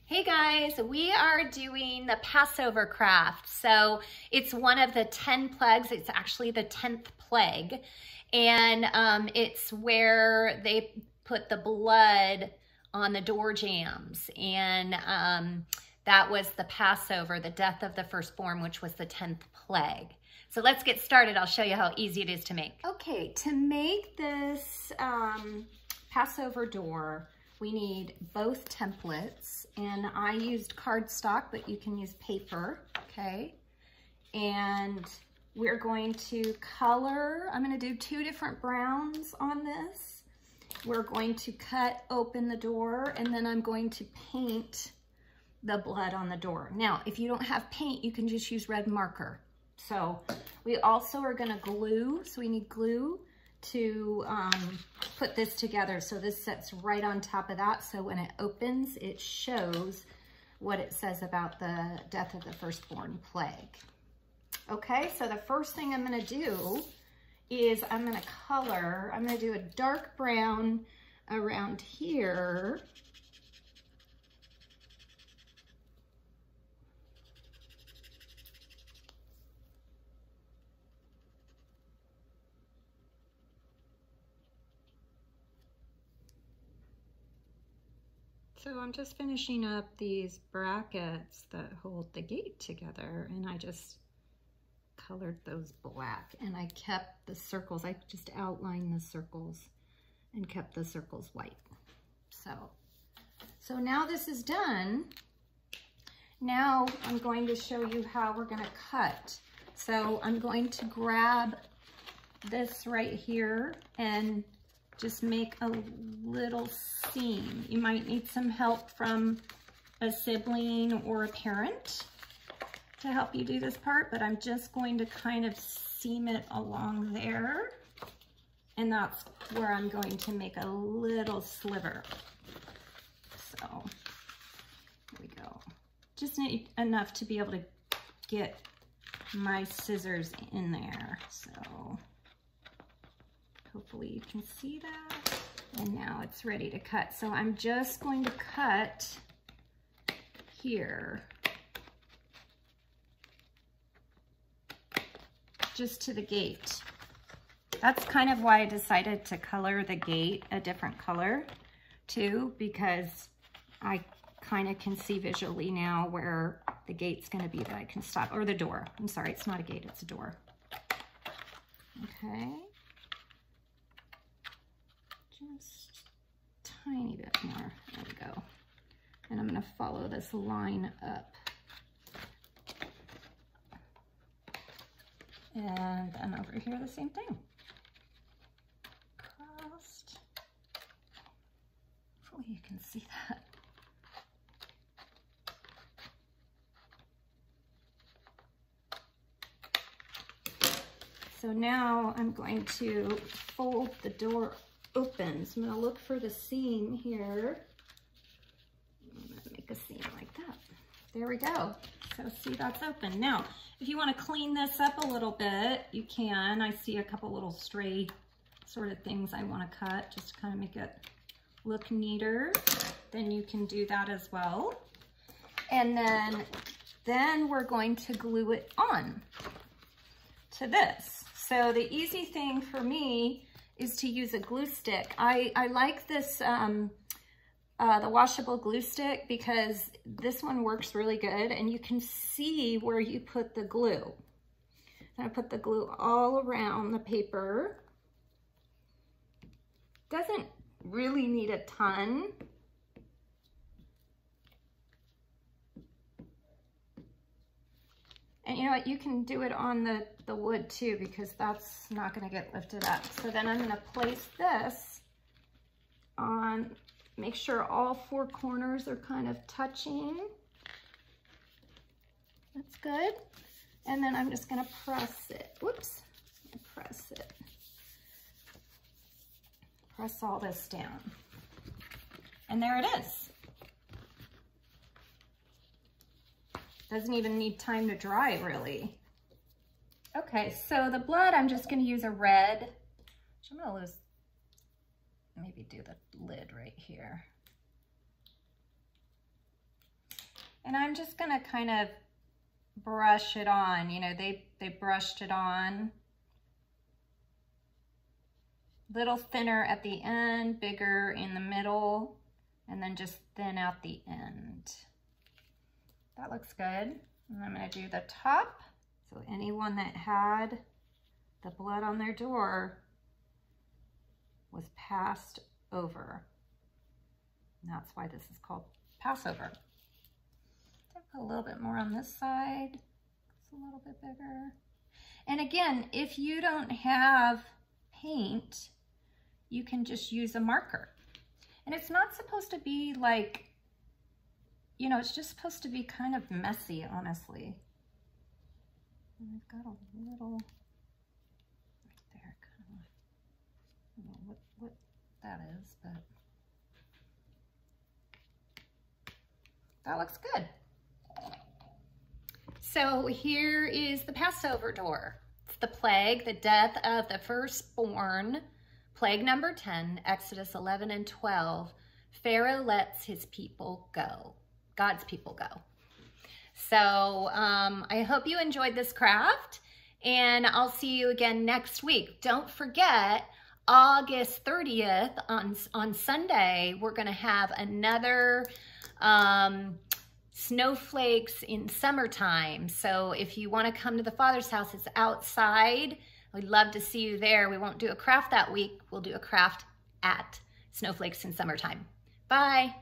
Hey guys, we are doing the Passover craft. So it's one of the 10 plagues. It's actually the 10th plague. And it's where they put the blood on the door jambs. And that was the Passover, the death of the firstborn, which was the 10th plague. So let's get started. I'll show you how easy it is to make. Okay, to make this Passover door, we need both templates, and I used cardstock, but you can use paper, okay? And we're going to color, I'm gonna do 2 different browns on this. We're going to cut open the door, and then I'm going to paint the blood on the door. Now, if you don't have paint, you can just use red marker. So we also are gonna glue, so we need glue to put this together. So this sits right on top of that. So when it opens, it shows what it says about the death of the firstborn plague. Okay, so the first thing I'm gonna do is I'm gonna do a dark brown around here. So I'm just finishing up these brackets that hold the gate together, and I just colored those black, and I kept the circles. I just outlined the circles and kept the circles white. So now this is done. Now I'm going to show you how we're gonna cut. So I'm going to grab this right here and just make a little seam. You might need some help from a sibling or a parent to help you do this part, but I'm just going to kind of seam it along there. And that's where I'm going to make a little sliver. So, here we go. Just need enough to be able to get my scissors in there, so. Hopefully you can see that. And now it's ready to cut. So I'm just going to cut here, just to the gate. That's kind of why I decided to color the gate a different color too, because I kind of can see visually now where the gate's gonna be that I can stop, or the door. I'm sorry, it's not a gate, it's a door. Okay. Just a tiny bit more, there we go. And I'm gonna follow this line up. And then over here, the same thing. Crossed. Hopefully you can see that. So now I'm going to fold the door open. So I'm gonna look for the seam here. I'm gonna make a seam like that. There we go. So see, that's open. Now, if you wanna clean this up a little bit, you can. I see a couple little stray sort of things I wanna cut just to kind of make it look neater. Then you can do that as well. And then we're going to glue it on to this. So the easy thing for me is to use a glue stick. I like this, the washable glue stick, because this one works really good and you can see where you put the glue. And I put the glue all around the paper. Doesn't really need a ton. And you know what, you can do it on the wood too, because that's not gonna get lifted up. So then I'm gonna place this on, make sure all 4 corners are kind of touching. That's good. And then I'm just gonna press it. Whoops, press it. Press all this down. And there it is. Doesn't even need time to dry, really. Okay, so the blood, I'm just gonna use a red. I'm gonna maybe do the lid right here. And I'm just gonna kind of brush it on. You know, they brushed it on. Little thinner at the end, bigger in the middle, and then just thin out the end. That looks good. And I'm gonna do the top. So anyone that had the blood on their door was passed over. And that's why this is called Passover. Put a little bit more on this side. It's a little bit bigger. And again, if you don't have paint, you can just use a marker. And it's not supposed to be like, you know, it's just supposed to be kind of messy, honestly. And I've got a little right there, kind of, I don't know what that is, but that looks good. So here is the Passover door. It's the plague, the death of the firstborn, plague number 10, Exodus 11 and 12. Pharaoh lets his people go, God's people go. So I hope you enjoyed this craft, and I'll see you again next week. Don't forget, August 30th on Sunday, we're gonna have another snowflakes in summertime. So if you want to come to the Father's house, it's outside. We'd love to see you there. We won't do a craft that week. We'll do a craft at Snowflakes in summertime. Bye.